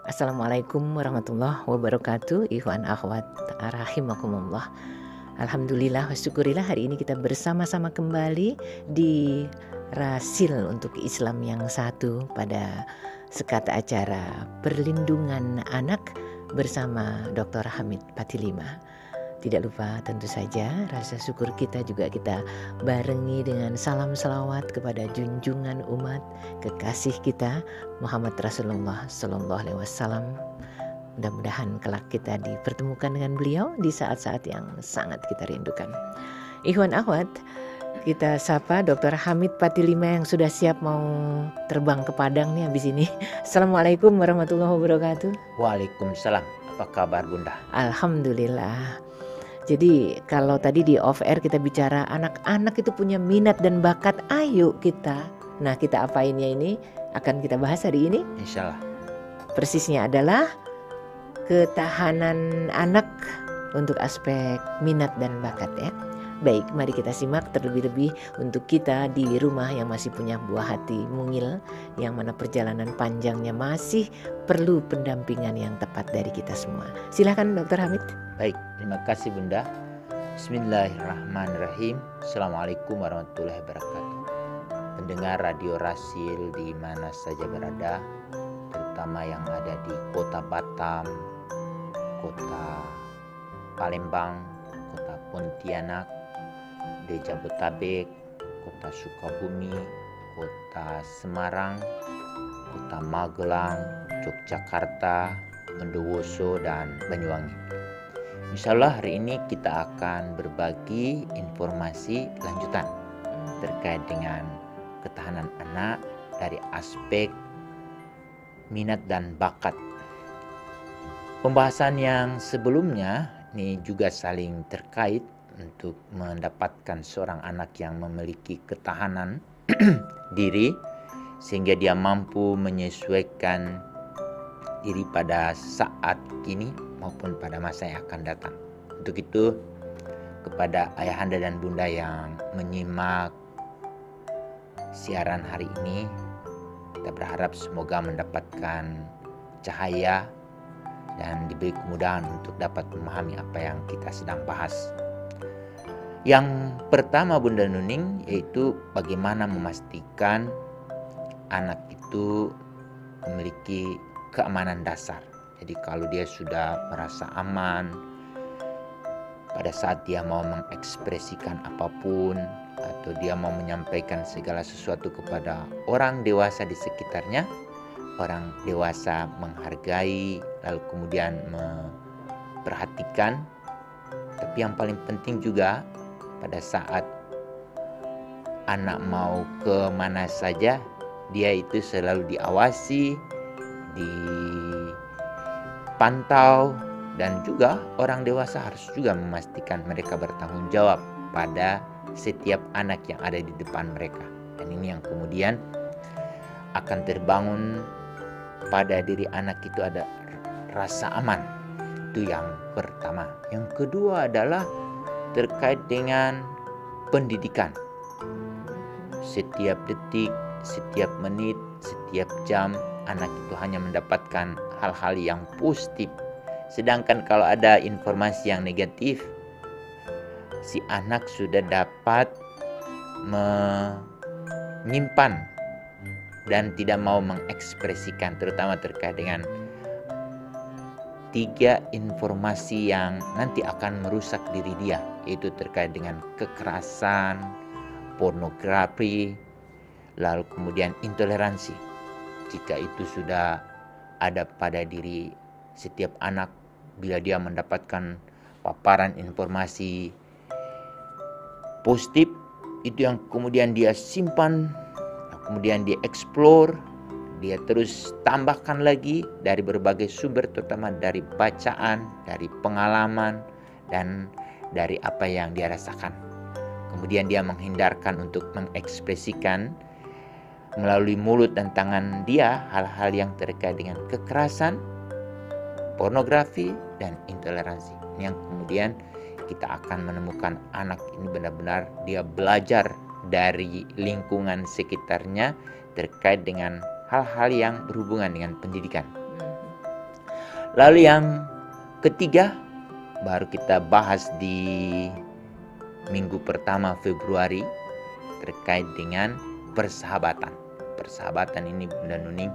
Assalamualaikum warahmatullahi wabarakatuh. Ikhwan akhwat rahimakumullah. Alhamdulillah wa syukurillah hari ini kita bersama-sama kembali di Rasil untuk Islam yang satu pada sekata acara perlindungan anak bersama Dr. Hamid Patilima. Tidak lupa tentu saja rasa syukur kita juga kita barengi dengan salam salawat kepada junjungan umat kekasih kita Muhammad Rasulullah Sallallahu Alaihi Wasallam. Mudah-mudahan kelak kita dipertemukan dengan beliau di saat-saat yang sangat kita rindukan. Ikhwan akhwat, kita sapa Dr. Hamid Patilima yang sudah siap mau terbang ke Padang nih habis ini. Assalamualaikum warahmatullahi wabarakatuh. Waalaikumsalam. Apa kabar Bunda? Alhamdulillah. Jadi kalau tadi di off air kita bicara anak-anak itu punya minat dan bakat, ayo kita. Nah, kita apain ya ini akan kita bahas hari ini. Insya Allah. Persisnya adalah ketahanan anak untuk aspek minat dan bakat ya. Baik, mari kita simak terlebih-lebih untuk kita di rumah yang masih punya buah hati mungil, yang mana perjalanan panjangnya masih perlu pendampingan yang tepat dari kita semua. Silakan Dr. Hamid. Baik, terima kasih Bunda. Bismillahirrahmanirrahim. Assalamualaikum warahmatullahi wabarakatuh. Pendengar Radio Rasil di mana saja berada, terutama yang ada di Kota Batam, Kota Palembang, Kota Pontianak, di Jabodetabek, Kota Sukabumi, Kota Semarang, Kota Magelang, Yogyakarta, Bondowoso, dan Banyuwangi. Insya Allah hari ini kita akan berbagi informasi lanjutan terkait dengan ketahanan anak dari aspek minat dan bakat. Pembahasan yang sebelumnya ini juga saling terkait untuk mendapatkan seorang anak yang memiliki ketahanan diri sehingga dia mampu menyesuaikan diri pada saat kini maupun pada masa yang akan datang. Untuk itu kepada ayahanda dan bunda yang menyimak siaran hari ini, kita berharap semoga mendapatkan cahaya dan diberi kemudahan untuk dapat memahami apa yang kita sedang bahas. Yang pertama Bunda Nuning yaitu bagaimana memastikan anak itu memiliki keamanan dasar. Jadi kalau dia sudah merasa aman pada saat dia mau mengekspresikan apapun atau dia mau menyampaikan segala sesuatu kepada orang dewasa di sekitarnya, orang dewasa menghargai lalu kemudian memperhatikan. Tapi yang paling penting juga pada saat anak mau ke mana saja, dia itu selalu diawasi, dipantau, dan juga orang dewasa harus juga memastikan mereka bertanggung jawab pada setiap anak yang ada di depan mereka. Dan ini yang kemudian akan terbangun pada diri anak itu ada rasa aman. Itu yang pertama. Yang kedua adalah terkait dengan pendidikan. Setiap detik, setiap menit, setiap jam anak itu hanya mendapatkan hal-hal yang positif. Sedangkan kalau ada informasi yang negatif, si anak sudah dapat menyimpan dan tidak mau mengekspresikan, terutama terkait dengan 3 informasi yang nanti akan merusak diri dia, yaitu terkait dengan kekerasan, pornografi, lalu kemudian intoleransi. Jika itu sudah ada pada diri setiap anak, bila dia mendapatkan paparan informasi positif, itu yang kemudian dia simpan, kemudian dia explore, dia terus tambahkan lagi dari berbagai sumber, terutama dari bacaan, dari pengalaman, dan dari apa yang dia rasakan. Kemudian dia menghindarkan untuk mengekspresikan melalui mulut dan tangan dia hal-hal yang terkait dengan kekerasan, pornografi, dan intoleransi. Ini yang kemudian kita akan menemukan anak ini benar-benar dia belajar dari lingkungan sekitarnya terkait dengan hal-hal yang berhubungan dengan pendidikan. Lalu yang ketiga baru kita bahas di minggu pertama Februari terkait dengan persahabatan. Persahabatan ini Bunda Nuning,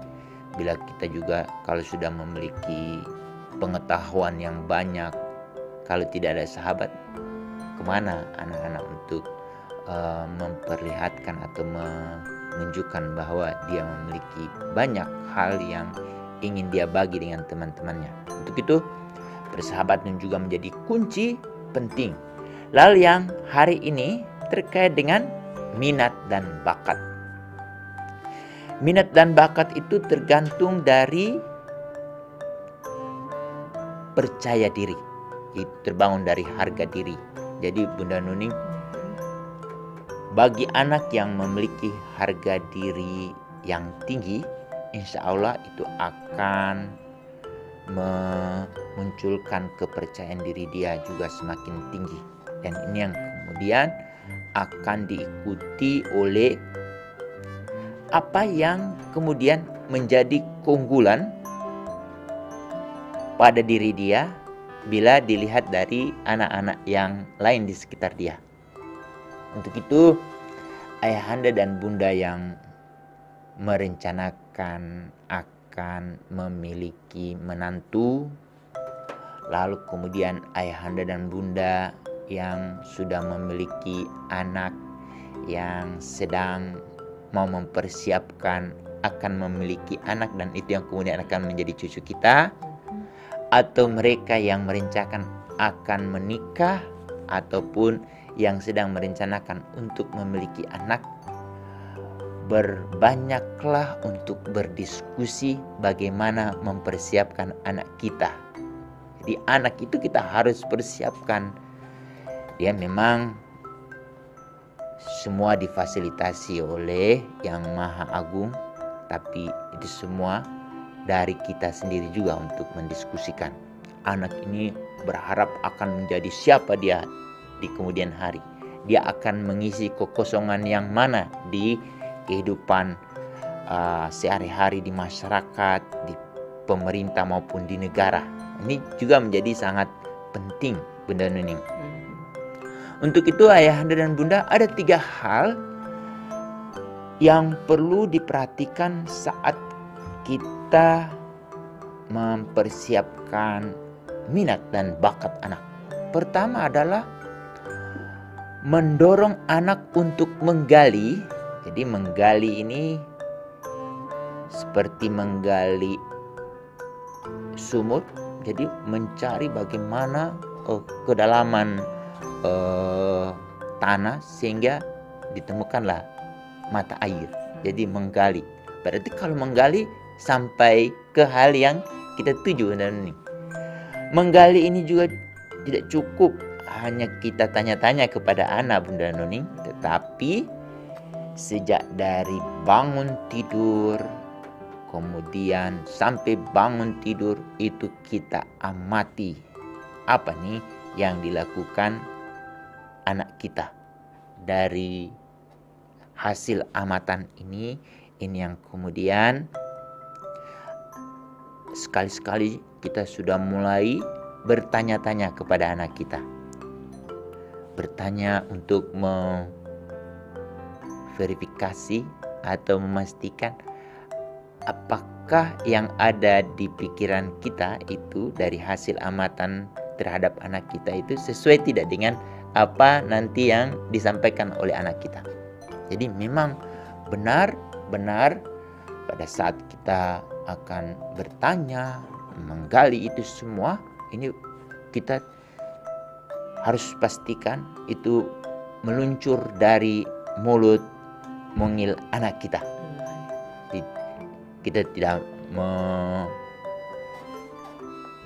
bila kita juga kalau sudah memiliki pengetahuan yang banyak, kalau tidak ada sahabat, kemana anak-anak untuk memperlihatkan atau menunjukkan bahwa dia memiliki banyak hal yang ingin dia bagi dengan teman-temannya. Untuk itu persahabatan juga menjadi kunci penting. Lalu yang hari ini terkait dengan minat dan bakat. Minat dan bakat itu tergantung dari percaya diri. Itu terbangun dari harga diri. Jadi Bunda Nuning, bagi anak yang memiliki harga diri yang tinggi, insya Allah itu akan memunculkan kepercayaan diri dia juga semakin tinggi. Dan ini yang kemudian akan diikuti oleh apa yang kemudian menjadi keunggulan pada diri dia bila dilihat dari anak-anak yang lain di sekitar dia. Untuk itu ayahanda dan bunda yang merencanakan akan memiliki menantu, lalu kemudian ayahanda dan bunda yang sudah memiliki anak yang sedang mau mempersiapkan akan memiliki anak dan itu yang kemudian akan menjadi cucu kita, atau mereka yang merencanakan akan menikah ataupun yang sedang merencanakan untuk memiliki anak, berbanyaklah untuk berdiskusi bagaimana mempersiapkan anak kita. Jadi anak itu kita harus persiapkan. Dia memang semua difasilitasi oleh Yang Maha Agung, tapi itu semua dari kita sendiri juga untuk mendiskusikan. Anak ini berharap akan menjadi siapa dia di kemudian hari. Dia akan mengisi kekosongan yang mana di kehidupan sehari-hari di masyarakat, di pemerintah maupun di negara. Ini juga menjadi sangat penting Bunda Nuning. Untuk itu ayahanda dan bunda, ada 3 hal yang perlu diperhatikan saat kita mempersiapkan minat dan bakat anak. Pertama adalah mendorong anak untuk menggali. Jadi menggali ini seperti menggali sumur. Jadi mencari bagaimana kedalaman tanah sehingga ditemukanlah mata air. Jadi menggali. Berarti kalau menggali sampai ke hal yang kita tuju. Dan menggali ini juga tidak cukup hanya kita tanya-tanya kepada anak Bunda Nuning, tetapi sejak dari bangun tidur kemudian sampai bangun tidur itu kita amati apa nih yang dilakukan anak kita. Dari hasil amatan ini yang kemudian sekali-sekali kita sudah mulai bertanya-tanya kepada anak kita. Bertanya untuk memverifikasi atau memastikan apakah yang ada di pikiran kita itu dari hasil amatan terhadap anak kita itu sesuai tidak dengan apa nanti yang disampaikan oleh anak kita. Jadi memang benar-benar pada saat kita akan bertanya, menggali itu semua, ini kita harus pastikan itu meluncur dari mulut mungil anak kita. Jadi, kita tidak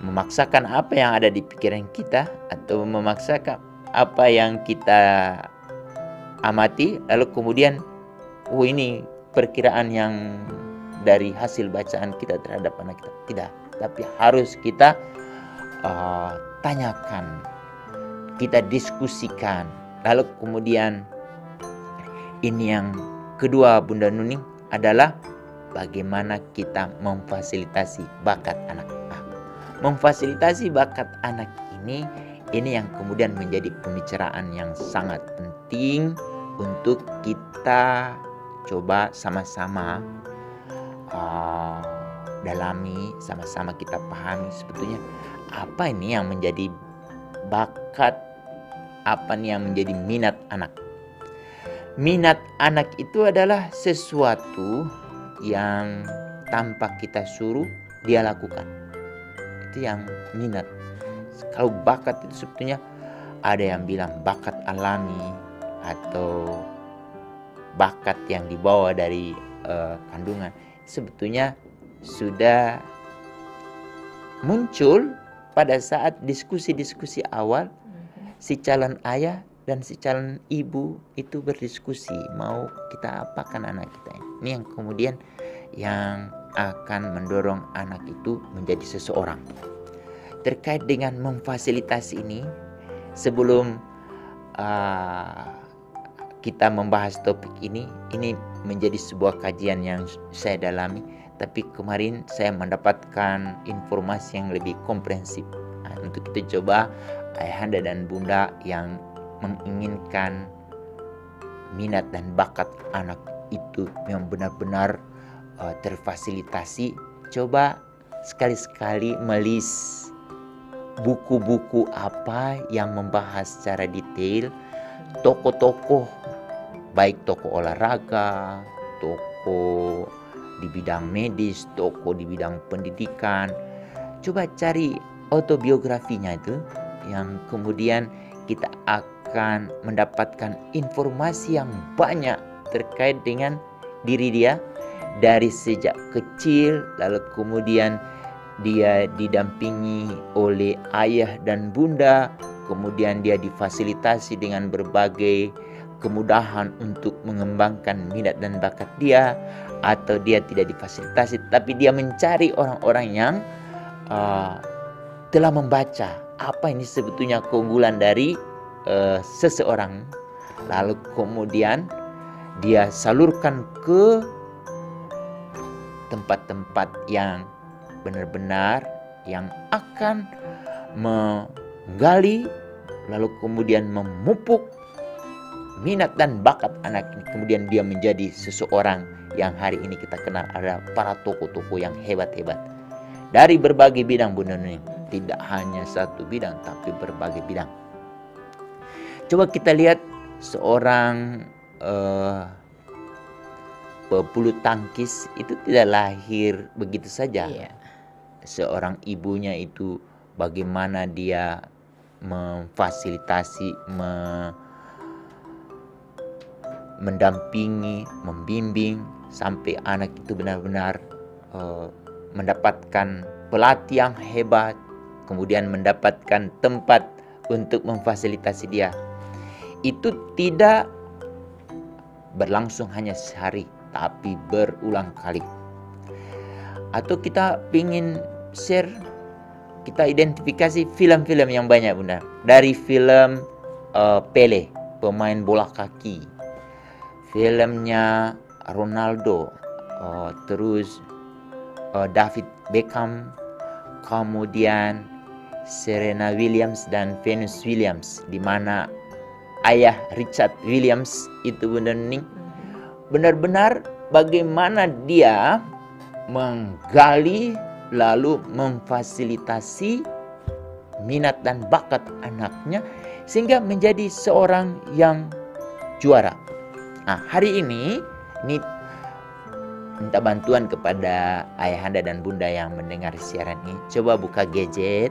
memaksakan apa yang ada di pikiran kita atau memaksakan apa yang kita amati lalu kemudian ini perkiraan yang dari hasil bacaan kita terhadap anak kita. Tidak, tapi harus kita tanyakan, kita diskusikan. Lalu kemudian ini yang kedua Bunda Nuning adalah bagaimana kita memfasilitasi bakat anak. memfasilitasi bakat anak ini yang kemudian menjadi pembicaraan yang sangat penting untuk kita coba sama-sama dalami, sama-sama kita pahami sebetulnya apa ini yang menjadi bakat, apa nih yang menjadi minat anak. Minat anak itu adalah sesuatu yang tanpa kita suruh dia lakukan. Itu yang minat. Kalau bakat itu sebetulnya ada yang bilang bakat alami atau bakat yang dibawa dari kandungan. Sebetulnya sudah muncul pada saat diskusi-diskusi awal si calon ayah dan si calon ibu itu berdiskusi mau kita apakan anak kita. Ini yang kemudian yang akan mendorong anak itu menjadi seseorang. Terkait dengan memfasilitasi ini, sebelum kita membahas topik ini menjadi sebuah kajian yang saya dalami. Tapi kemarin saya mendapatkan informasi yang lebih komprehensif. Untuk kita coba ayahanda dan bunda yang menginginkan minat dan bakat anak itu yang benar-benar terfasilitasi, coba sekali-sekali melis buku-buku apa yang membahas secara detail tokoh-tokoh, baik tokoh olahraga, tokoh di bidang medis, tokoh di bidang pendidikan. Coba cari autobiografinya itu yang kemudian kita akan mendapatkan informasi yang banyak terkait dengan diri dia dari sejak kecil, lalu kemudian dia didampingi oleh ayah dan bunda, kemudian dia difasilitasi dengan berbagai kemudahan untuk mengembangkan minat dan bakat dia, atau dia tidak difasilitasi tapi dia mencari orang-orang yang telah membaca apa ini sebetulnya keunggulan dari seseorang, lalu kemudian dia salurkan ke tempat-tempat yang benar-benar yang akan menggali lalu kemudian memupuk minat dan bakat anak ini. Kemudian dia menjadi seseorang yang hari ini kita kenal ada para tokoh-tokoh yang hebat-hebat dari berbagai bidang, Bunda Nuni. Tidak hanya satu bidang tapi berbagai bidang. Coba kita lihat seorang pebulu tangkis itu tidak lahir begitu saja. Seorang ibunya itu bagaimana dia memfasilitasi, mendampingi, membimbing sampai anak itu benar-benar mendapatkan pelatih yang hebat, kemudian mendapatkan tempat untuk memfasilitasi dia. Itu tidak berlangsung hanya sehari, tapi berulang kali. Atau kita ingin share, kita identifikasi film-film yang banyak, Bunda. Dari film Pele, pemain bola kaki, filmnya Ronaldo, terus David Beckham, kemudian Serena Williams dan Venus Williams, di mana ayah Richard Williams itu benar-benar bagaimana dia menggali lalu memfasilitasi minat dan bakat anaknya sehingga menjadi seorang yang juara. Nah, hari ini minta bantuan kepada ayahanda dan bunda yang mendengar siaran ini. Coba buka gadget,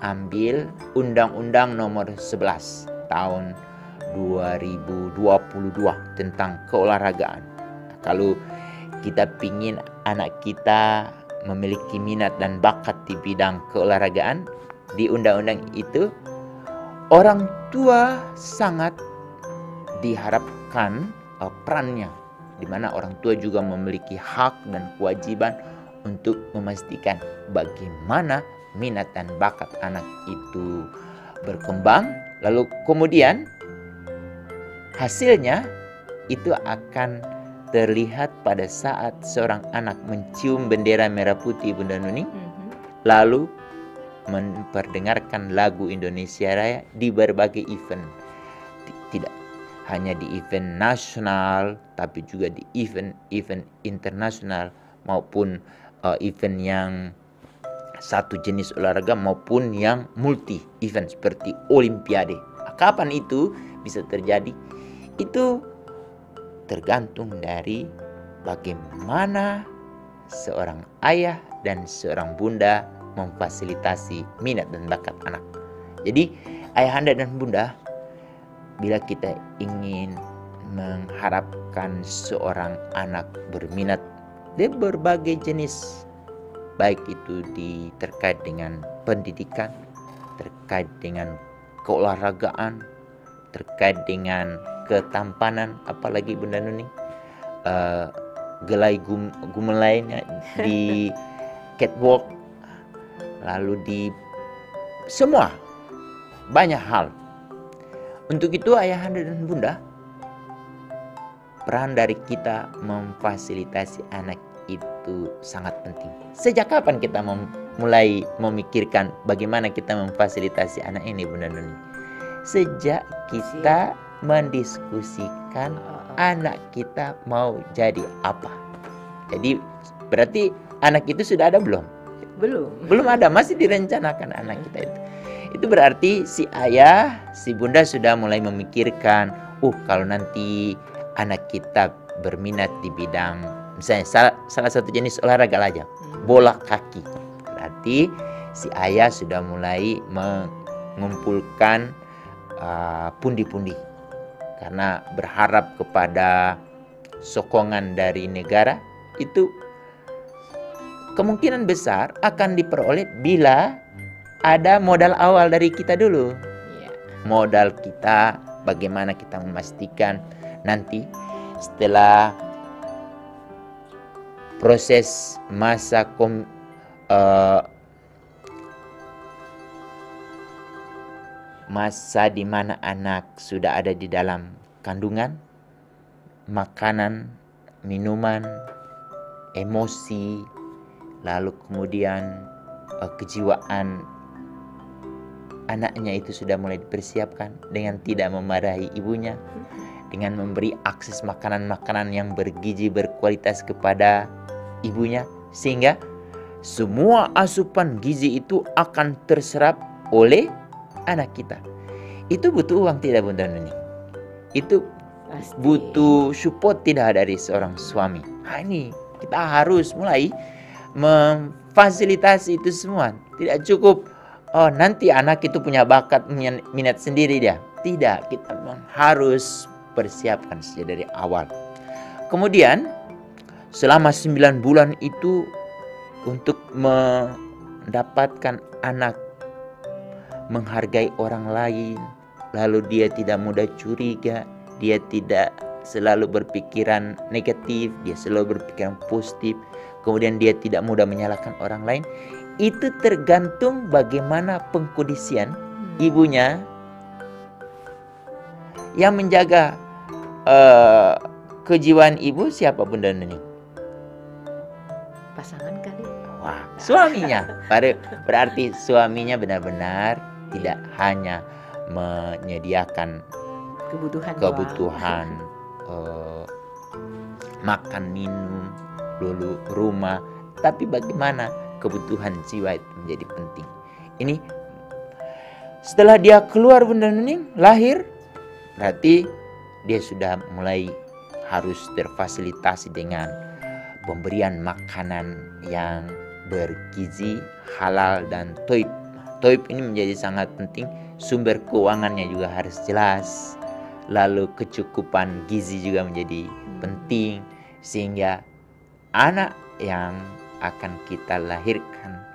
ambil Undang-Undang Nomor 11 tahun 2022 tentang keolahragaan. Nah, kalau kita pingin anak kita memiliki minat dan bakat di bidang keolahragaan, di undang-undang itu orang tua sangat diharapkan perannya, di mana orang tua juga memiliki hak dan kewajiban untuk memastikan bagaimana minat dan bakat anak itu berkembang, lalu kemudian hasilnya itu akan terlihat pada saat seorang anak mencium bendera merah putih, Bunda Nuni, lalu memperdengarkan lagu Indonesia Raya di berbagai event. Tidak hanya di event nasional, tapi juga di event internasional maupun event yang satu jenis olahraga maupun yang multi event seperti Olimpiade. Kapan itu bisa terjadi? Itu tergantung dari bagaimana seorang ayah dan seorang bunda memfasilitasi minat dan bakat anak. Jadi ayahanda dan bunda, bila kita ingin mengharapkan seorang anak berminat di berbagai jenis, baik itu terkait dengan pendidikan, terkait dengan keolahragaan, terkait dengan ketampanan, apalagi Bunda Nuning, gelai gumulainya di catwalk, lalu di semua banyak hal. Untuk itu ayahanda dan bunda, peran dari kita memfasilitasi anak itu sangat penting. Sejak kapan kita mulai memikirkan bagaimana kita memfasilitasi anak ini, Bunda Nuni? Sejak kita mendiskusikan anak kita mau jadi apa. Jadi berarti anak itu sudah ada belum? Belum ada, masih direncanakan anak kita itu. Itu berarti si ayah, si bunda sudah mulai memikirkan, kalau nanti anak kita berminat di bidang, misalnya salah satu jenis olahraga aja, bola kaki. Berarti si ayah sudah mulai mengumpulkan pundi-pundi. Karena berharap kepada sokongan dari negara, itu kemungkinan besar akan diperoleh bila ada modal awal dari kita dulu. Modal kita, bagaimana kita memastikan nanti setelah proses masa di mana anak sudah ada di dalam kandungan, makanan, minuman, emosi, lalu kemudian kejiwaan anaknya itu sudah mulai dipersiapkan dengan tidak memarahi ibunya, dengan memberi akses makanan-makanan yang bergizi berkualitas kepada ibunya, sehingga semua asupan gizi itu akan terserap oleh anak kita. Itu butuh uang tidak, Bunda Nuni? Itu pasti butuh support tidak dari seorang suami. Ini kita harus mulai memfasilitasi itu semua. Tidak cukup nanti anak itu punya bakat, minat sendiri dia. Tidak, kita harus persiapkan sejak dari awal. Kemudian selama 9 bulan itu untuk mendapatkan anak menghargai orang lain, lalu dia tidak mudah curiga, dia tidak selalu berpikiran negatif, dia selalu berpikiran positif, kemudian dia tidak mudah menyalahkan orang lain. Itu tergantung bagaimana pengkondisian ibunya. Yang menjaga kejiwaan ibu siapa, Bunda Nuni? Pasangan kali. Wah, suaminya. Berarti suaminya benar-benar tidak hanya menyediakan kebutuhan makan, minum, dulu rumah, tapi bagaimana kebutuhan jiwa itu menjadi penting. Ini setelah dia keluar, Bunda Nuning, lahir, berarti dia sudah mulai harus terfasilitasi dengan pemberian makanan yang bergizi, halal, dan toib. Toib ini menjadi sangat penting. Sumber keuangannya juga harus jelas. Lalu kecukupan gizi juga menjadi penting. Sehingga anak yang akan kita lahirkan,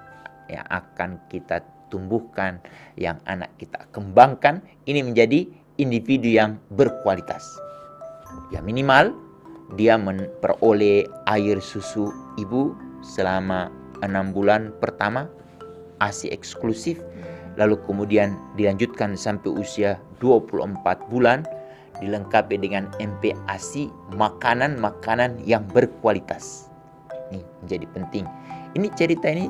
yang akan kita tumbuhkan, yang anak kita kembangkan, ini menjadi individu yang berkualitas. Ya minimal dia memperoleh air susu ibu selama 6 bulan pertama, ASI eksklusif, lalu kemudian dilanjutkan sampai usia 24 bulan, dilengkapi dengan MPASI, makanan-makanan yang berkualitas. Ini menjadi penting. Ini cerita ini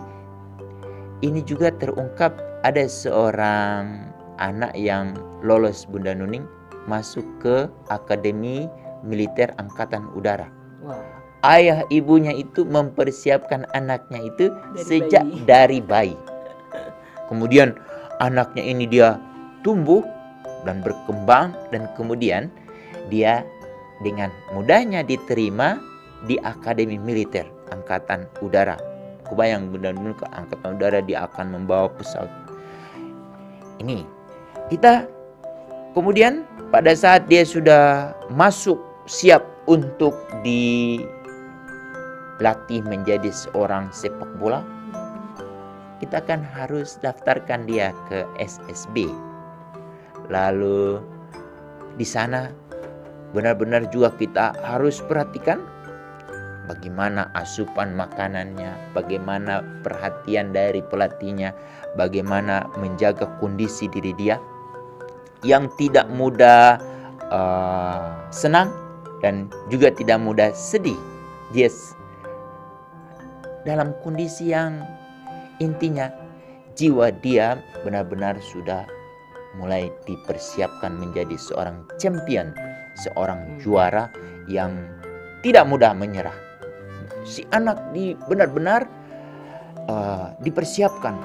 ini juga terungkap ada seorang anak yang lolos Bunda Nuning masuk ke Akademi Militer Angkatan Udara. Wow. Ayah ibunya itu mempersiapkan anaknya itu sejak bayi. dari bayi. Kemudian anaknya ini dia tumbuh dan berkembang, dan kemudian dia dengan mudahnya diterima di Akademi Militer Angkatan Udara. Kebayang Bunda Nuning ke Angkatan Udara, dia akan membawa pesawat. Ini kita kemudian pada saat dia sudah masuk siap untuk dilatih menjadi seorang sepak bola, kita kan harus daftarkan dia ke SSB. Lalu di sana benar-benar juga kita harus perhatikan bagaimana asupan makanannya, bagaimana perhatian dari pelatihnya, bagaimana menjaga kondisi diri dia yang tidak mudah senang dan juga tidak mudah sedih. Dia dalam kondisi yang intinya jiwa dia benar-benar sudah mulai dipersiapkan menjadi seorang champion, seorang juara yang tidak mudah menyerah. Si anak benar-benar dipersiapkan.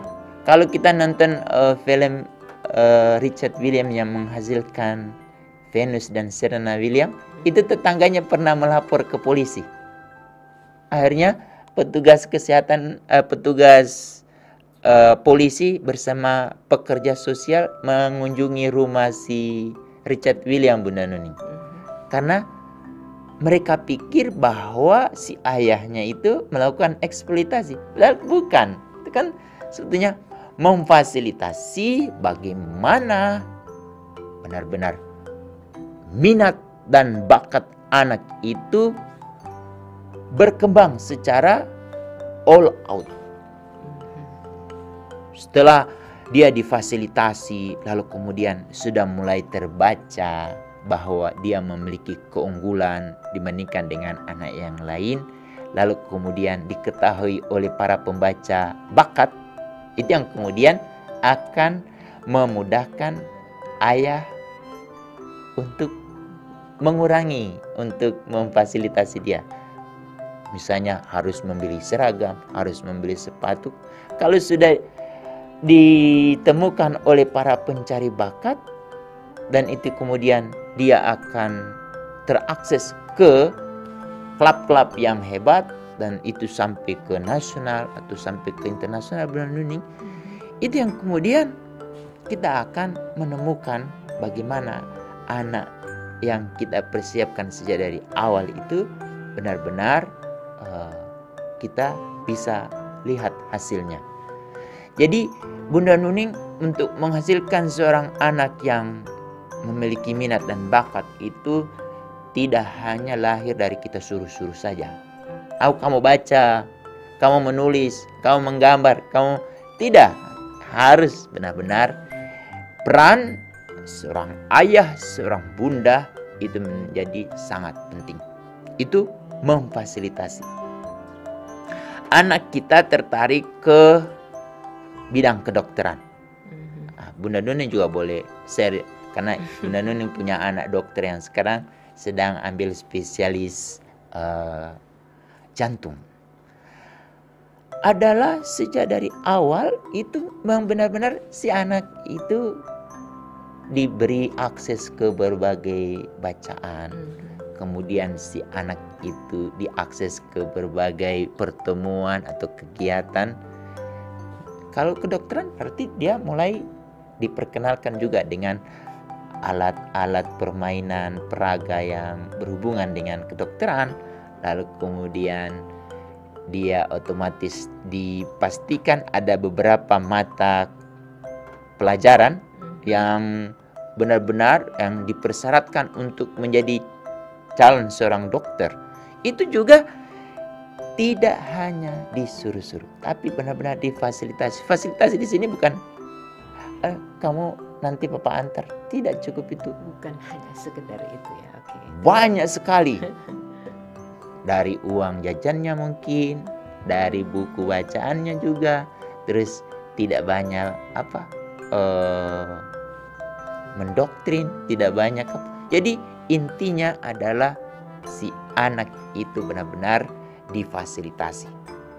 Kalau kita nonton film Richard Williams yang menghasilkan Venus dan Serena Williams, itu tetangganya pernah melapor ke polisi. Akhirnya petugas kesehatan, polisi bersama pekerja sosial mengunjungi rumah si Richard Williams, Bunda Nuning. Karena mereka pikir bahwa si ayahnya itu melakukan eksploitasi. Padahal bukan. Itu kan sebetulnya memfasilitasi bagaimana benar-benar minat dan bakat anak itu berkembang secara all out. Setelah dia difasilitasi, lalu kemudian sudah mulai terbaca bahwa dia memiliki keunggulan dibandingkan dengan anak yang lain, lalu kemudian diketahui oleh para pembaca bakat, itu yang kemudian akan memudahkan ayah untuk mengurangi, untuk memfasilitasi dia. Misalnya harus membeli seragam, harus membeli sepatu. Kalau sudah ditemukan oleh para pencari bakat, dan itu kemudian dia akan terakses ke klub-klub yang hebat, dan itu sampai ke nasional atau sampai ke internasional, Bunda Nuning. Itu yang kemudian kita akan menemukan bagaimana anak yang kita persiapkan sejak dari awal itu benar-benar kita bisa lihat hasilnya. Jadi Bunda Nuning untuk menghasilkan seorang anak yang memiliki minat dan bakat itu tidak hanya lahir dari kita suruh-suruh saja. Kamu baca, kamu menulis, kamu menggambar, kamu tidak. Harus benar-benar peran seorang ayah, seorang bunda itu menjadi sangat penting. Itu memfasilitasi. Anak kita tertarik ke bidang kedokteran. Bunda Nuning juga boleh share, karena Bunda Nuning punya anak dokter yang sekarang sedang ambil spesialis jantung. Adalah sejak dari awal itu memang benar-benar si anak itu diberi akses ke berbagai bacaan. Kemudian si anak itu diakses ke berbagai pertemuan atau kegiatan. Kalau kedokteran berarti dia mulai diperkenalkan juga dengan alat-alat permainan peraga yang berhubungan dengan kedokteran. Lalu kemudian dia otomatis dipastikan ada beberapa mata pelajaran yang benar-benar yang dipersyaratkan untuk menjadi calon seorang dokter. Itu juga tidak hanya disuruh-suruh, tapi benar-benar difasilitasi. Fasilitasi di sini bukan kamu nanti papa antar, tidak cukup itu. Bukan hanya sekedar itu ya. Oke. Banyak sekali. Dari uang jajannya mungkin, dari buku bacaannya juga, terus tidak banyak mendoktrin, tidak banyak Jadi intinya adalah si anak itu benar-benar difasilitasi.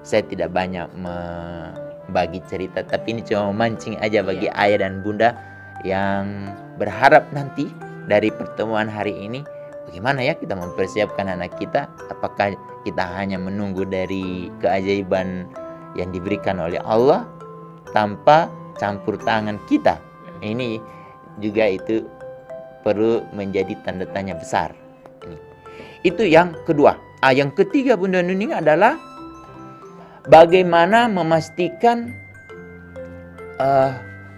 Saya tidak banyak membagi cerita, tapi ini cuma memancing aja bagi ayah dan bunda yang berharap nanti dari pertemuan hari ini, bagaimana ya kita mempersiapkan anak kita. Apakah kita hanya menunggu dari keajaiban yang diberikan oleh Allah tanpa campur tangan kita? Ini juga itu perlu menjadi tanda tanya besar. Itu yang kedua. Yang ketiga Bunda Nuning adalah bagaimana memastikan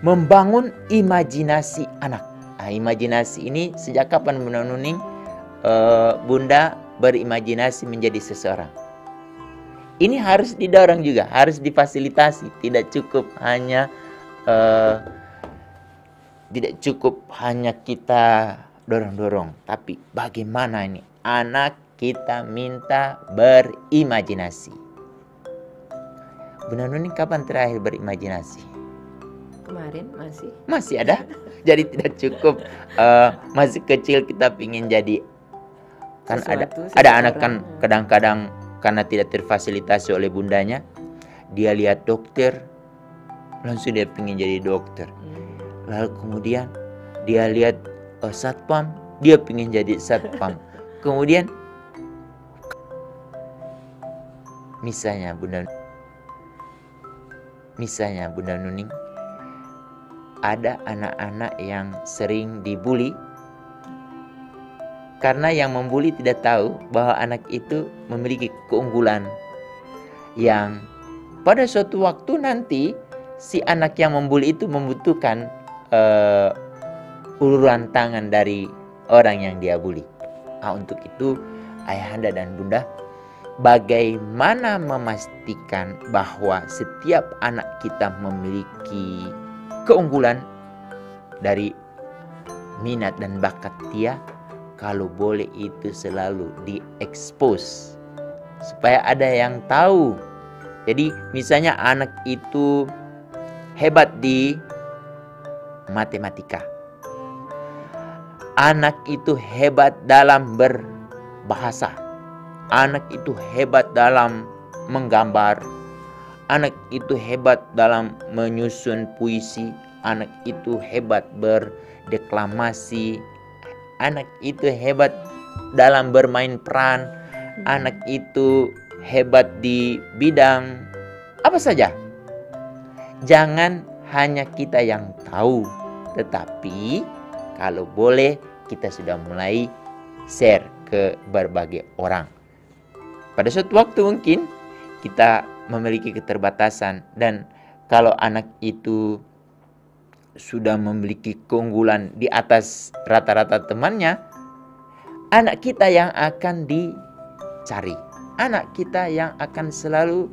membangun imajinasi anak. Imajinasi ini sejak kapan Bunda Nuning Bunda berimajinasi menjadi seseorang? Ini harus didorong juga, harus difasilitasi. Tidak cukup hanya kita dorong-dorong, tapi bagaimana ini anak kita minta berimajinasi. Bunda Nuning kapan terakhir berimajinasi? Kemarin masih ada. Jadi tidak cukup masih kecil kita ingin jadi. Kan ada anak kan kadang-kadang karena tidak terfasilitasi oleh bundanya, dia lihat dokter langsung dia ingin jadi dokter. Lalu kemudian dia lihat satpam, dia ingin jadi satpam. Kemudian misalnya Bunda Nuning, ada anak-anak yang sering dibully karena yang membuli tidak tahu bahwa anak itu memiliki keunggulan yang pada suatu waktu nanti si anak yang membuli itu membutuhkan uluran tangan dari orang yang dia bully. Untuk itu ayahanda dan bunda, bagaimana memastikan bahwa setiap anak kita memiliki keunggulan dari minat dan bakat dia, kalau boleh itu selalu diekspos supaya ada yang tahu. Jadi misalnya anak itu hebat di matematika, anak itu hebat dalam berbahasa, anak itu hebat dalam menggambar, anak itu hebat dalam menyusun puisi, anak itu hebat berdeklamasi, anak itu hebat dalam bermain peran, anak itu hebat di bidang apa saja. Jangan hanya kita yang tahu, tetapi kalau boleh kita sudah mulai share ke berbagai orang. Pada suatu waktu mungkin kita memiliki keterbatasan, dan kalau anak itu sudah memiliki keunggulan di atas rata-rata temannya, anak kita yang akan dicari, anak kita yang akan selalu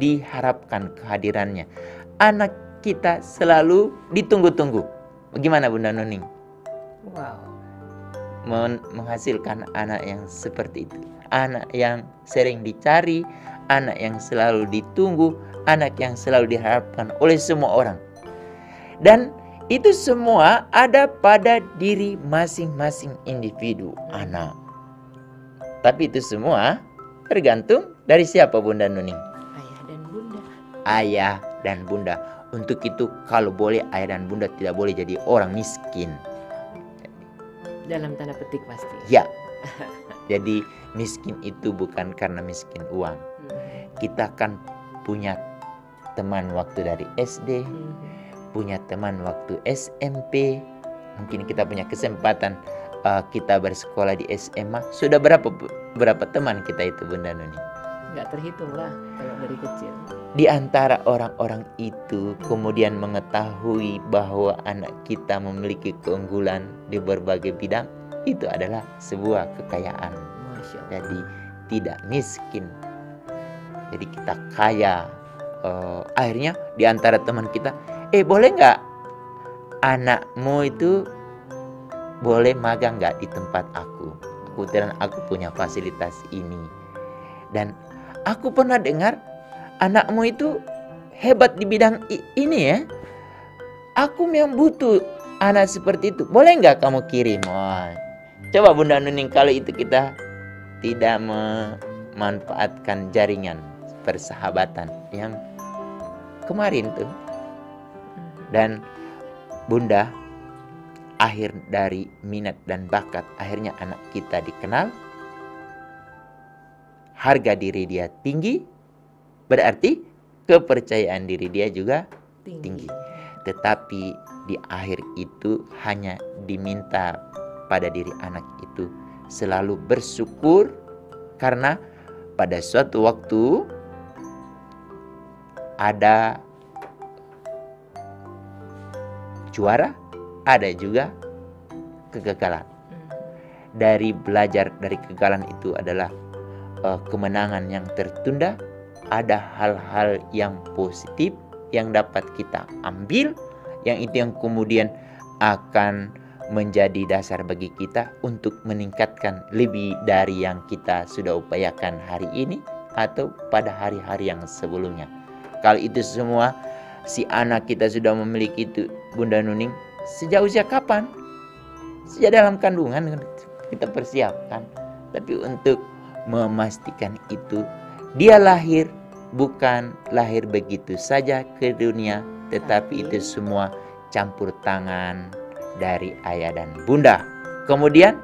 diharapkan kehadirannya, anak kita selalu ditunggu-tunggu. Bagaimana Bunda Nuning? Wow. Menghasilkan anak yang seperti itu, anak yang sering dicari, anak yang selalu ditunggu, anak yang selalu diharapkan oleh semua orang. Dan itu semua ada pada diri masing-masing individu anak. Tapi itu semua tergantung dari siapa Bunda Nuning? Ayah dan bunda. Ayah dan bunda. Untuk itu kalau boleh ayah dan bunda tidak boleh jadi orang miskin. Dalam tanda petik pasti. Ya. Jadi miskin itu bukan karena miskin uang. Kita kan punya teman waktu dari SD, punya teman waktu SMP. Mungkin kita punya kesempatan kita bersekolah di SMA. Sudah berapa teman kita itu Bunda Nuni? Nggak terhitung lah kalau dari kecil. Di antara orang-orang itu kemudian mengetahui bahwa anak kita memiliki keunggulan di berbagai bidang, itu adalah sebuah kekayaan. Masya Allah. Jadi tidak miskin. Jadi kita kaya. Akhirnya di antara teman kita, boleh nggak anakmu itu boleh magang nggak di tempat aku? Kebetulan aku punya fasilitas ini. Dan aku pernah dengar anakmu itu hebat di bidang ini ya. Aku memang butuh anak seperti itu. Boleh nggak kamu kirim? Wah, coba Bunda Nuning kalau itu kita tidak memanfaatkan jaringan persahabatan yang kemarin tuh. Dan Bunda, akhir dari minat dan bakat, akhirnya anak kita dikenal. Harga diri dia tinggi, berarti kepercayaan diri dia juga tinggi. Tetapi di akhir itu hanya diminta pada diri anak itu selalu bersyukur, karena pada suatu waktu ada juara, ada juga kegagalan. Dari belajar dari kegagalan itu adalah kemenangan yang tertunda. Ada hal-hal yang positif yang dapat kita ambil, yang itu yang kemudian akan menjadi dasar bagi kita untuk meningkatkan lebih dari yang kita sudah upayakan hari ini atau pada hari-hari yang sebelumnya. Kalau itu semua si anak kita sudah memiliki itu, Bunda Nuning, sejak usia kapan? Sejak dalam kandungan kita persiapkan. Tapi untuk memastikan itu, dia lahir bukan lahir begitu saja ke dunia, tetapi itu semua campur tangan dari ayah dan bunda. Kemudian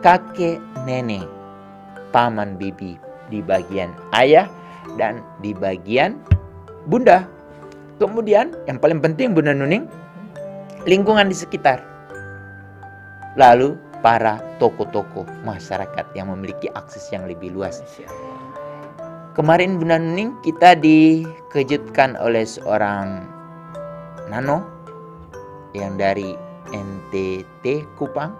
kakek nenek, paman bibi di bagian ayah dan di bagian bunda. Kemudian yang paling penting Bunda Nuning, lingkungan di sekitar. Lalu para tokoh-tokoh masyarakat yang memiliki akses yang lebih luas. Kemarin Bunda Nuning kita dikejutkan oleh seorang nano yang dari NTT Kupang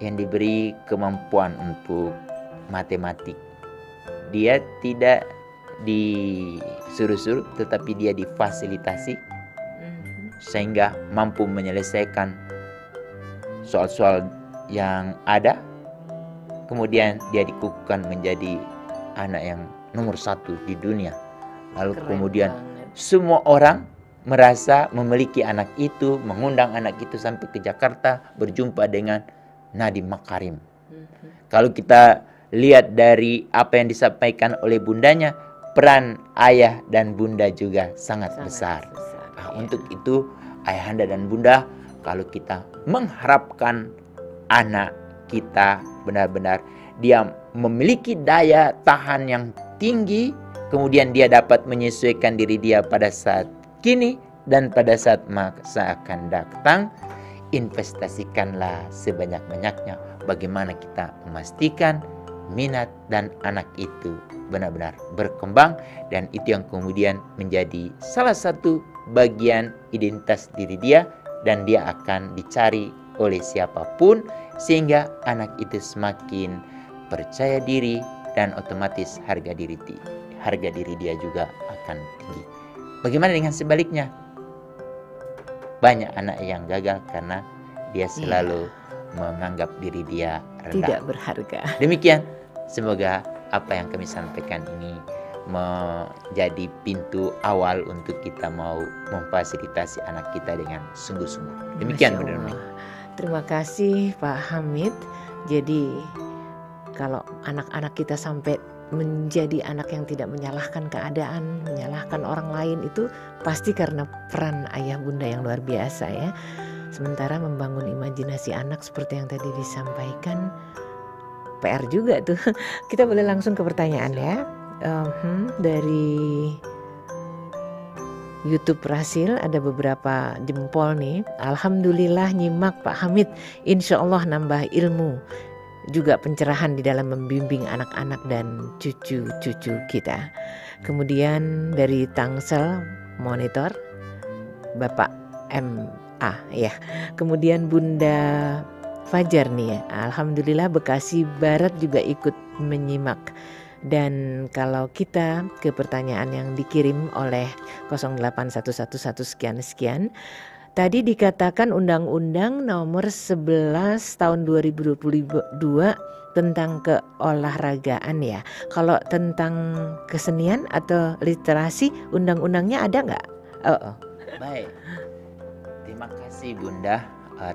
yang diberi kemampuan untuk matematik. Dia tidak disuruh-suruh, tetapi dia difasilitasi sehingga mampu menyelesaikan soal-soal yang ada. Kemudian dia dikukuhkan menjadi anak yang nomor 1 di dunia. Lalu keren kemudian banget. Semua orang merasa memiliki anak itu, mengundang anak itu sampai ke Jakarta berjumpa dengan Nadiem Makarim. Kalau kita lihat dari apa yang disampaikan oleh bundanya, peran ayah dan bunda juga sangat besar. Nah, untuk itu ayahanda dan bunda, kalau kita mengharapkan anak kita benar-benar dia memiliki daya tahan yang tinggi, kemudian dia dapat menyesuaikan diri dia pada saat kini dan pada saat masa akan datang, investasikanlah sebanyak-banyaknya bagaimana kita memastikan minat dan anak itu benar-benar berkembang, dan itu yang kemudian menjadi salah satu bagian identitas diri dia, dan dia akan dicari oleh siapapun sehingga anak itu semakin percaya diri dan otomatis harga diri dia juga akan tinggi. Bagaimana dengan sebaliknya? Banyak anak yang gagal karena dia selalu menganggap diri dia rendah, tidak berharga. Demikian, semoga apa yang kami sampaikan ini menjadi pintu awal untuk kita mau memfasilitasi anak kita dengan sungguh-sungguh. Demikian benar-benar. Terima kasih Pak Hamid. Jadi kalau anak-anak kita sampai menjadi anak yang tidak menyalahkan keadaan, menyalahkan orang lain, itu pasti karena peran ayah bunda yang luar biasa ya. Sementara membangun imajinasi anak seperti yang tadi disampaikan, PR juga tuh. Kita boleh langsung ke pertanyaan ya. Dari YouTube Rasil ada beberapa jempol nih. Alhamdulillah nyimak Pak Hamid, insya Allah nambah ilmu, juga pencerahan di dalam membimbing anak-anak dan cucu-cucu kita. Kemudian dari Tangsel Monitor, Bapak MA ya. Kemudian Bunda Fajar nih ya. Alhamdulillah Bekasi Barat juga ikut menyimak. Dan kalau kita ke pertanyaan yang dikirim oleh 08111 sekian-sekian, tadi dikatakan Undang-Undang nomor 11 tahun 2022 tentang keolahragaan ya. Kalau tentang kesenian atau literasi, undang-undangnya ada nggak? Baik, terima kasih Bunda.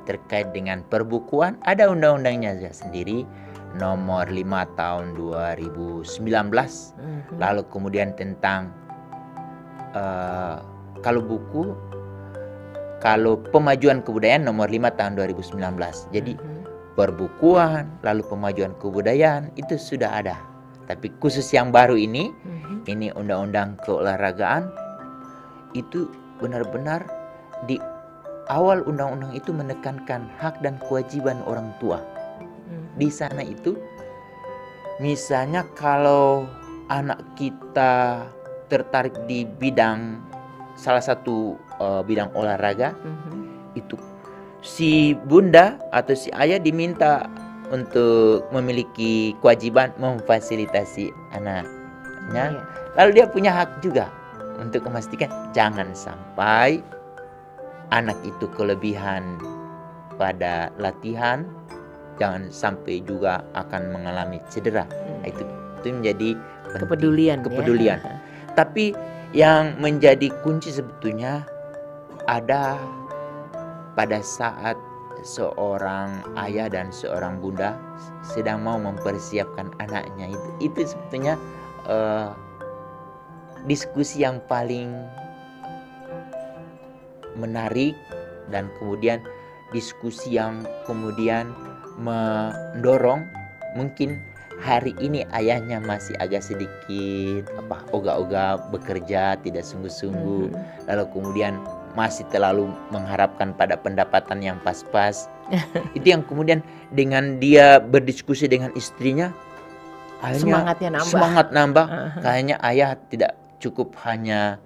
Terkait dengan perbukuan, ada undang-undangnya sendiri, nomor 5 tahun 2019. Lalu kemudian tentang kalau pemajuan kebudayaan nomor 5 tahun 2019. Jadi perbukuan, lalu pemajuan kebudayaan itu sudah ada. Tapi khusus yang baru ini undang-undang keolahragaan, itu benar-benar di awal undang-undang itu menekankan hak dan kewajiban orang tua. Di sana itu misalnya kalau anak kita tertarik di salah satu bidang olahraga, itu si bunda atau si ayah diminta untuk memiliki kewajiban memfasilitasi anaknya. Lalu dia punya hak juga untuk memastikan jangan sampai anak itu kelebihan pada latihan, jangan sampai juga akan mengalami cedera. Itu menjadi kepedulian. Ya. Tapi yang menjadi kunci sebetulnya ada pada saat seorang ayah dan seorang bunda sedang mau mempersiapkan anaknya, itu sebetulnya diskusi yang paling menarik, dan kemudian diskusi yang kemudian mendorong. Mungkin hari ini ayahnya masih agak sedikit ogah-ogah bekerja, tidak sungguh-sungguh, lalu kemudian masih terlalu mengharapkan pada pendapatan yang pas-pas. Itu yang kemudian dengan dia berdiskusi dengan istrinya, semangat nambah. Kayaknya ayah tidak cukup hanya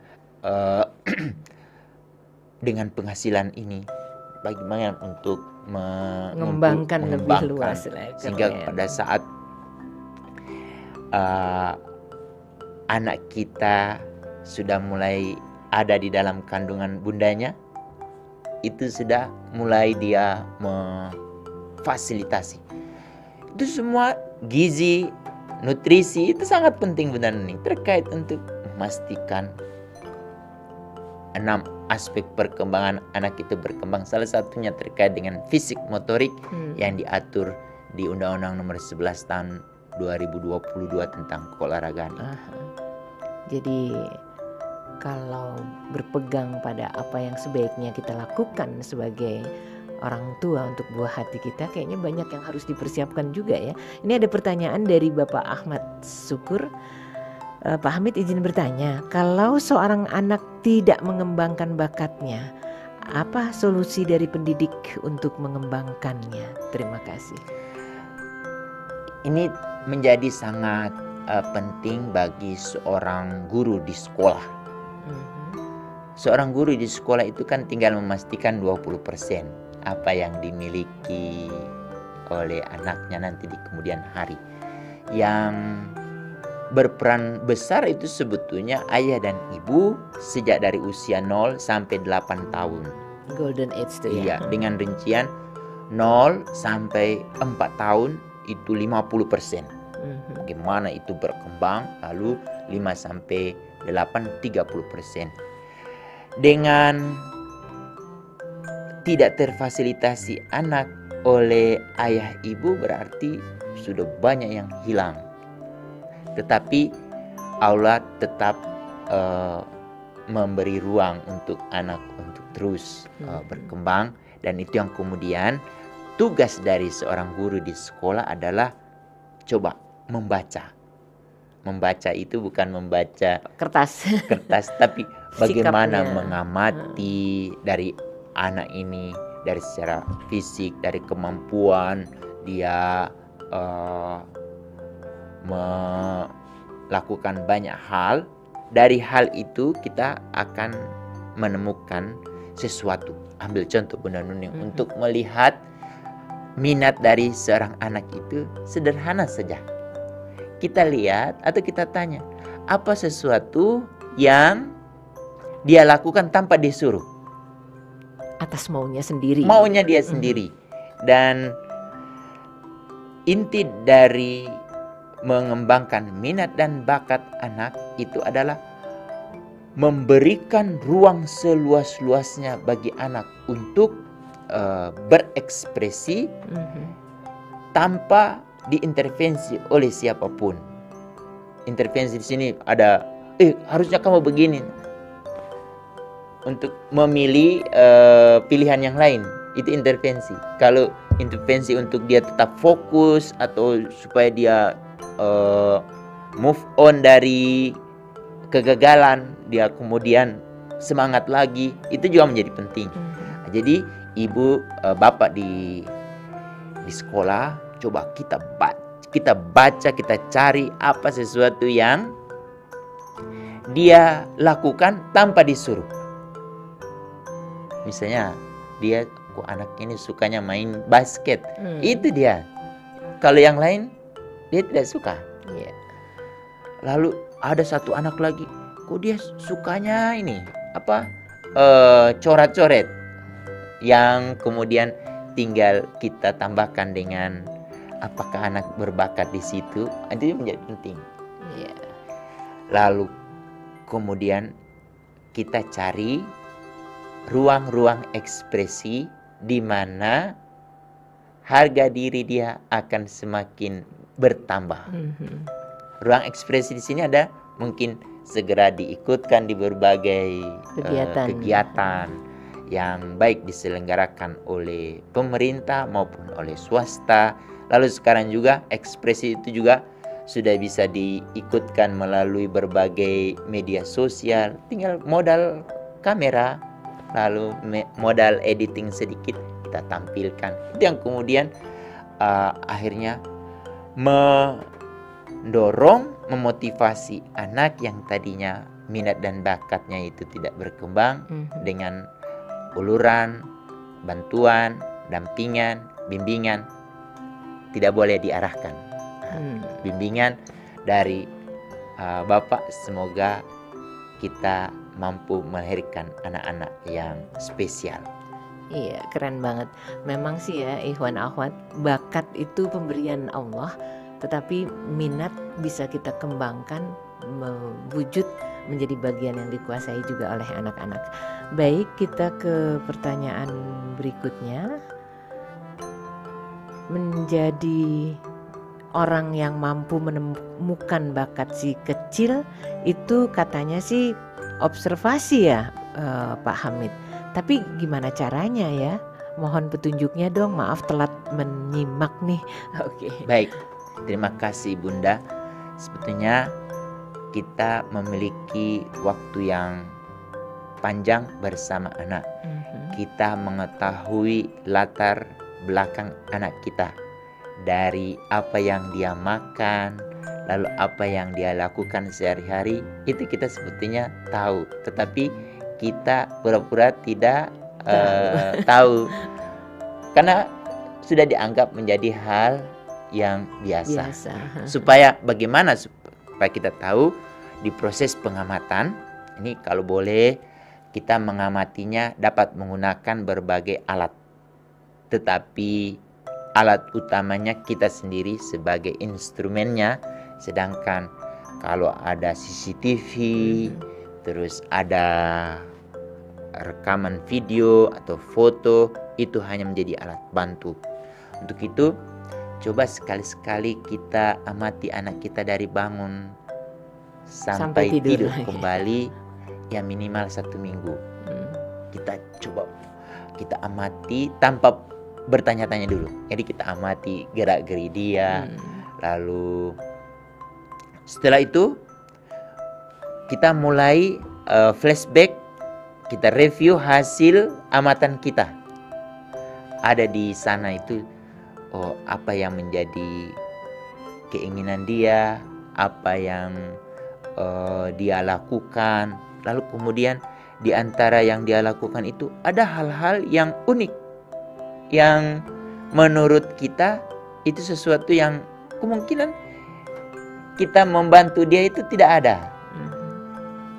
dengan penghasilan ini, bagaimana untuk mengembangkan lebih luas sehingga pada saat anak kita sudah mulai ada di dalam kandungan bundanya, itu sudah mulai dia memfasilitasi. Itu semua gizi, nutrisi itu sangat penting benar nih, terkait untuk memastikan 6 aspek perkembangan anak itu berkembang. Salah satunya terkait dengan fisik motorik yang diatur di Undang-Undang nomor 11 tahun 2022 tentang keolahragaan. Jadi kalau berpegang pada apa yang sebaiknya kita lakukan sebagai orang tua untuk buah hati kita, kayaknya banyak yang harus dipersiapkan juga ya. Ini ada pertanyaan dari Bapak Ahmad Syukur. Pak Hamid izin bertanya, kalau seorang anak tidak mengembangkan bakatnya, apa solusi dari pendidik untuk mengembangkannya? Terima kasih. Ini menjadi sangat penting bagi seorang guru di sekolah. Seorang guru di sekolah itu kan tinggal memastikan 20% apa yang dimiliki oleh anaknya nanti di kemudian hari. Yang berperan besar itu sebetulnya ayah dan ibu sejak dari usia 0 sampai 8 tahun. Golden age itu ya. Iya, dengan rincian 0 sampai 4 tahun itu 50%. Bagaimana itu berkembang, lalu 5 sampai 8 30%. Dengan tidak terfasilitasi anak oleh ayah ibu berarti sudah banyak yang hilang. Tetapi Allah tetap memberi ruang untuk anak untuk terus berkembang, dan itu yang kemudian tugas dari seorang guru di sekolah adalah coba membaca. Membaca itu bukan membaca kertas tapi bagaimana mengamati dari anak ini dari secara fisik, dari kemampuan dia melakukan banyak hal. Dari hal itu kita akan menemukan sesuatu. Ambil contoh Bunda Nuning untuk melihat minat dari seorang anak itu sederhana saja. Kita lihat atau kita tanya, apa sesuatu yang dia lakukan tanpa disuruh, atas maunya sendiri. Maunya dia sendiri. Dan inti dari mengembangkan minat dan bakat anak itu adalah memberikan ruang seluas-luasnya bagi anak untuk berekspresi tanpa diintervensi oleh siapapun. Intervensi di sini ada, harusnya kamu begini, untuk memilih pilihan yang lain, itu intervensi. Kalau intervensi untuk dia tetap fokus atau supaya dia move on dari kegagalan, dia kemudian semangat lagi, itu juga menjadi penting. Jadi ibu, bapak di sekolah, coba kita baca, kita cari apa sesuatu yang dia lakukan tanpa disuruh. Misalnya dia, kok anak ini sukanya main basket, itu dia. Kalau yang lain dia tidak suka. Lalu ada satu anak lagi, kok dia sukanya ini coret-coret, yang kemudian tinggal kita tambahkan dengan apakah anak berbakat di situ, itu menjadi penting. Lalu kemudian kita cari ruang-ruang ekspresi di mana harga diri dia akan semakin bertambah. Ruang ekspresi di sini ada mungkin segera diikutkan di berbagai kegiatan yang baik diselenggarakan oleh pemerintah maupun oleh swasta. Lalu sekarang juga ekspresi itu juga sudah bisa diikutkan melalui berbagai media sosial. Tinggal modal kamera, lalu modal editing sedikit kita tampilkan. Itu yang kemudian akhirnya mendorong, memotivasi anak yang tadinya minat dan bakatnya itu tidak berkembang dengan uluran, bantuan, dampingan, bimbingan. Tidak boleh diarahkan. Bimbingan dari Bapak, semoga kita mampu melahirkan anak-anak yang spesial. Iya, keren banget. Memang sih ya, ikhwan akhwat, bakat itu pemberian Allah, tetapi minat bisa kita kembangkan, mewujud menjadi bagian yang dikuasai juga oleh anak-anak. Baik, kita ke pertanyaan berikutnya. Menjadi orang yang mampu menemukan bakat si kecil itu katanya sih observasi ya, Pak Hamid. Tapi gimana caranya ya? Mohon petunjuknya dong, maaf telat menyimak nih. Oke. Baik, terima kasih Bunda. Sebetulnya kita memiliki waktu yang panjang bersama anak. Kita mengetahui latar belakang anak kita, dari apa yang dia makan, lalu apa yang dia lakukan sehari-hari, itu kita sebetulnya tahu. Tetapi kita pura-pura tidak tahu, karena sudah dianggap menjadi hal yang biasa. Supaya bagaimana supaya kita tahu di proses pengamatan ini, kalau boleh kita mengamatinya dapat menggunakan berbagai alat. Tetapi alat utamanya kita sendiri sebagai instrumennya. Sedangkan kalau ada CCTV, terus ada rekaman video atau foto, itu hanya menjadi alat bantu. Untuk itu, coba sekali-sekali kita amati anak kita dari bangun sampai tidur kembali, ya minimal 1 minggu. Kita coba, kita amati tanpa bertanya-tanya dulu. Jadi kita amati gerak-geri dia. Lalu setelah itu kita mulai flashback, kita review hasil amatan kita. Ada di sana itu apa yang menjadi keinginan dia, apa yang dia lakukan. Lalu kemudian di antara yang dia lakukan itu ada hal-hal yang unik, yang menurut kita itu sesuatu yang kemungkinan kita membantu dia itu tidak ada.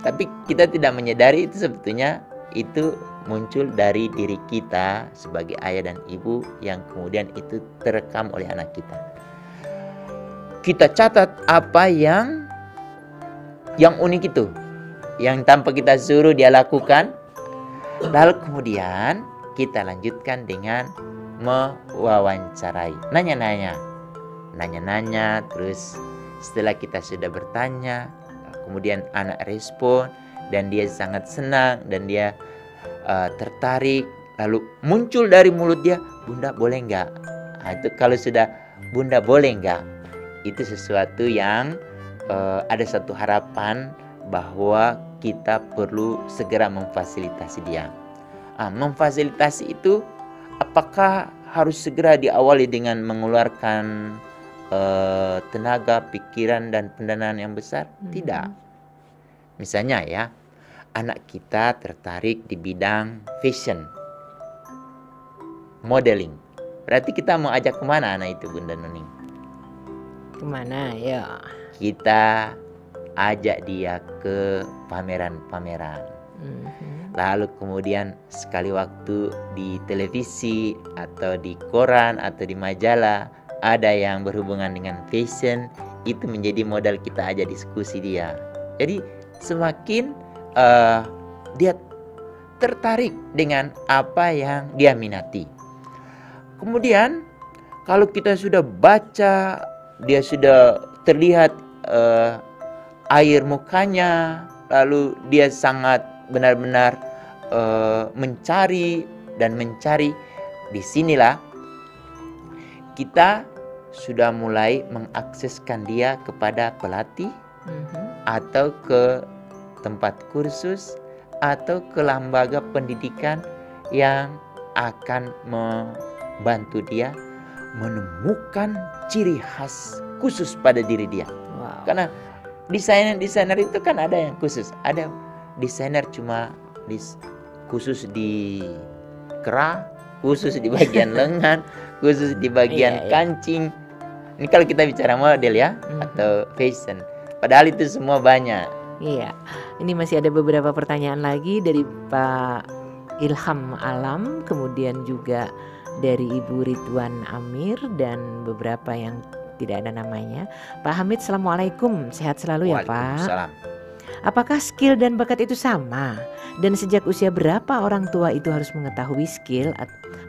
Tapi kita tidak menyadari itu sebetulnya itu muncul dari diri kita sebagai ayah dan ibu, yang kemudian itu terekam oleh anak kita. kita catat apa yang unik itu, yang tanpa kita suruh dia lakukan. Lalu kemudian kita lanjutkan dengan mewawancarai, nanya-nanya, terus setelah kita sudah bertanya, kemudian anak respon dan dia sangat senang dan dia tertarik, lalu muncul dari mulut dia, "Bunda boleh nggak?" Nah, itu kalau sudah "Bunda boleh nggak?" itu sesuatu yang ada satu harapan bahwa kita perlu segera memfasilitasi dia. Memfasilitasi itu apakah harus segera diawali dengan mengeluarkan tenaga, pikiran, dan pendanaan yang besar? Tidak. Misalnya ya, anak kita tertarik di bidang fashion, modeling. Berarti kita mau ajak kemana anak itu, Bunda Nuning? Kemana ya? Kita ajak dia ke pameran-pameran. Lalu kemudian sekali waktu di televisi atau di koran atau di majalah ada yang berhubungan dengan fashion, itu menjadi modal kita aja diskusi dia. Jadi semakin dia tertarik dengan apa yang dia minati. Kemudian kalau kita sudah baca, dia sudah terlihat air mukanya, lalu dia sangat benar-benar mencari, disinilah kita sudah mulai mengakseskan dia kepada pelatih atau ke tempat kursus atau ke lembaga pendidikan yang akan membantu dia menemukan ciri khas khusus pada diri dia. Karena desainer itu kan ada yang khusus, ada desainer cuma khusus di kerah, khusus di bagian lengan, khusus di bagian kancing. Ini kalau kita bicara model ya, atau fashion. Padahal itu semua banyak. Iya, ini masih ada beberapa pertanyaan lagi dari Pak Ilham Alam, kemudian juga dari Ibu Ridwan Amir, dan beberapa yang tidak ada namanya. Pak Hamid, Assalamualaikum, sehat selalu ya Pak. Waalaikumsalam. Apakah skill dan bakat itu sama? Dan sejak usia berapa orang tua itu harus mengetahui skill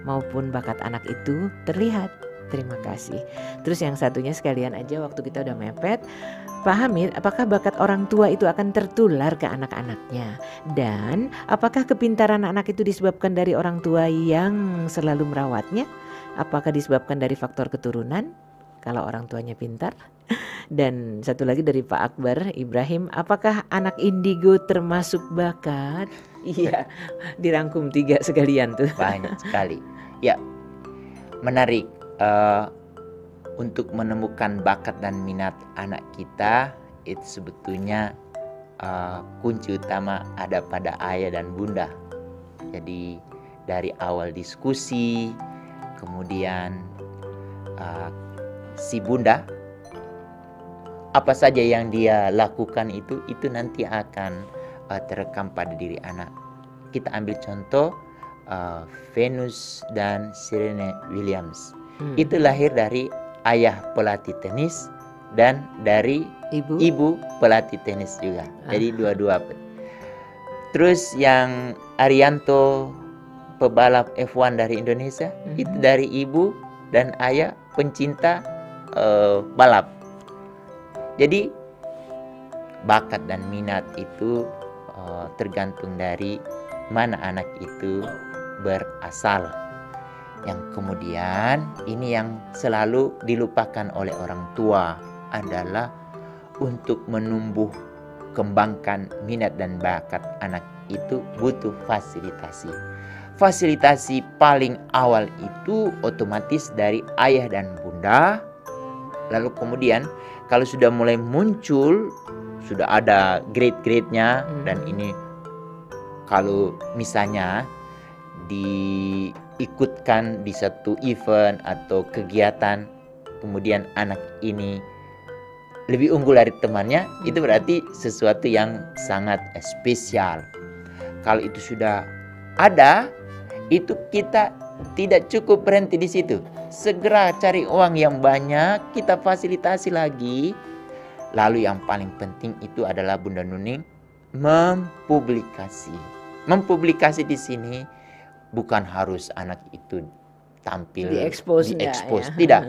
maupun bakat anak itu terlihat? Terima kasih. Terus yang satunya sekalian aja, waktu kita udah mepet. Pak Hamid, apakah bakat orang tua itu akan tertular ke anak-anaknya? Dan apakah kepintaran anak itu disebabkan dari orang tua yang selalu merawatnya? Apakah disebabkan dari faktor keturunan? Kalau orang tuanya pintar. Dan satu lagi dari Pak Akbar Ibrahim, apakah anak indigo termasuk bakat? Iya, dirangkum 3 sekalian tuh. Banyak sekali. Ya, menarik. Untuk menemukan bakat dan minat anak kita, itu sebetulnya kunci utama ada pada ayah dan bunda. Jadi dari awal diskusi, kemudian si bunda apa saja yang dia lakukan itu nanti akan terekam pada diri anak. Kita ambil contoh Venus dan Serena Williams. Itu lahir dari ayah pelatih tenis dan dari ibu pelatih tenis juga. Jadi dua-dua. Terus yang Arianto, pebalap F1 dari Indonesia, itu dari ibu dan ayah pencinta balap. Jadi bakat dan minat itu tergantung dari mana anak itu berasal. Yang kemudian ini yang selalu dilupakan oleh orang tua adalah untuk menumbuh kembangkan minat dan bakat anak itu butuh fasilitasi. Fasilitasi paling awal itu otomatis dari ayah dan bunda. Lalu kemudian kalau sudah mulai muncul, sudah ada grade-grade-nya, dan ini kalau misalnya diikutkan di satu event atau kegiatan, kemudian anak ini lebih unggul dari temannya, itu berarti sesuatu yang sangat spesial. Kalau itu sudah ada, itu kita tidak cukup berhenti di situ. segera cari uang yang banyak, kita fasilitasi lagi. Lalu yang paling penting itu adalah Bunda Nuning mempublikasi. Mempublikasi di sini bukan harus anak itu tampil Di-expose ya? ya? Tidak.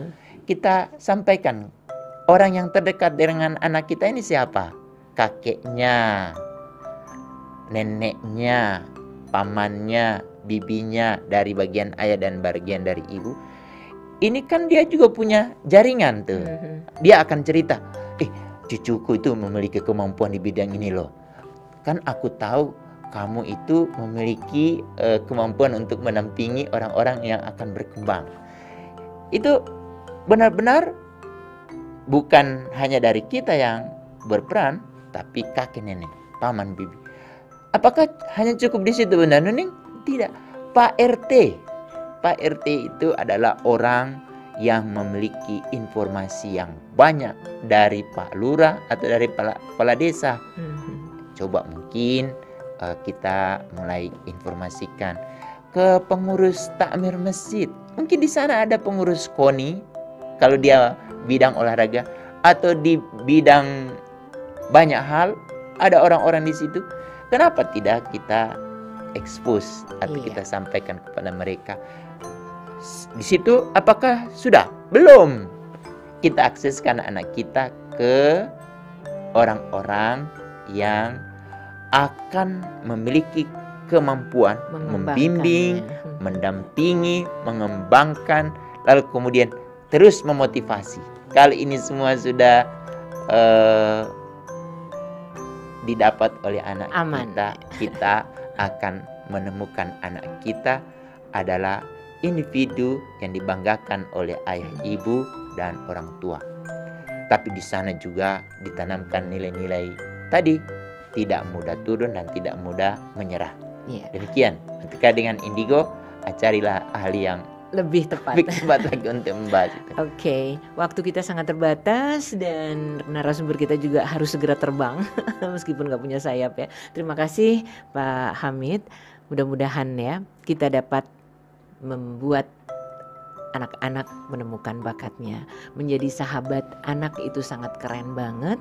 Kita sampaikan orang yang terdekat dengan anak kita ini siapa? Kakeknya, neneknya, pamannya, bibinya, dari bagian ayah dan bagian dari ibu. Ini kan dia juga punya jaringan tuh. Dia akan cerita, cucuku itu memiliki kemampuan di bidang ini loh. Kan aku tahu kamu itu memiliki kemampuan untuk menampingi orang-orang yang akan berkembang. Itu benar-benar bukan hanya dari kita yang berperan, tapi kakek nenek, paman bibi. Apakah hanya cukup di situ Bunda Nuning? Tidak. Pak RT. Pak RT itu adalah orang yang memiliki informasi yang banyak dari Pak Lurah atau dari kepala desa. Coba mungkin kita mulai informasikan ke pengurus takmir masjid. Mungkin di sana ada pengurus KONI kalau dia bidang olahraga, atau di bidang banyak hal ada orang-orang di situ. Kenapa tidak kita expose atau kita sampaikan kepada mereka? Di situ apakah sudah? Belum. Kita akseskan anak kita ke orang-orang yang akan memiliki kemampuan membimbing, mendampingi, mengembangkan, lalu kemudian terus memotivasi. Kali ini semua sudah didapat oleh anak kita akan menemukan anak kita adalah individu yang dibanggakan oleh ayah, ibu, dan orang tua. Tapi di sana juga ditanamkan nilai-nilai tadi, tidak mudah turun dan tidak mudah menyerah. Demikian. Ketika dengan Indigo, carilah ahli yang lebih tepat lagi untuk membahas itu. Oke, waktu kita sangat terbatas dan narasumber kita juga harus segera terbang meskipun nggak punya sayap ya. Terima kasih Pak Hamid. Mudah-mudahan ya kita dapat membuat anak-anak menemukan bakatnya. Menjadi sahabat anak itu sangat keren banget.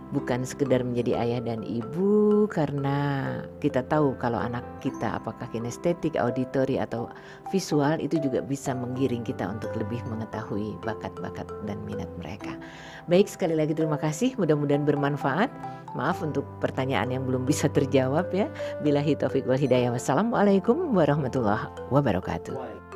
Bukan sekedar menjadi ayah dan ibu, karena kita tahu kalau anak kita apakah kinestetik, auditori, atau visual itu juga bisa menggiring kita untuk lebih mengetahui bakat-bakat dan minat mereka. Baik, sekali lagi terima kasih, mudah-mudahan bermanfaat. Maaf untuk pertanyaan yang belum bisa terjawab ya. Billahi taufiq wal hidayah. Wassalamualaikum warahmatullahi wabarakatuh.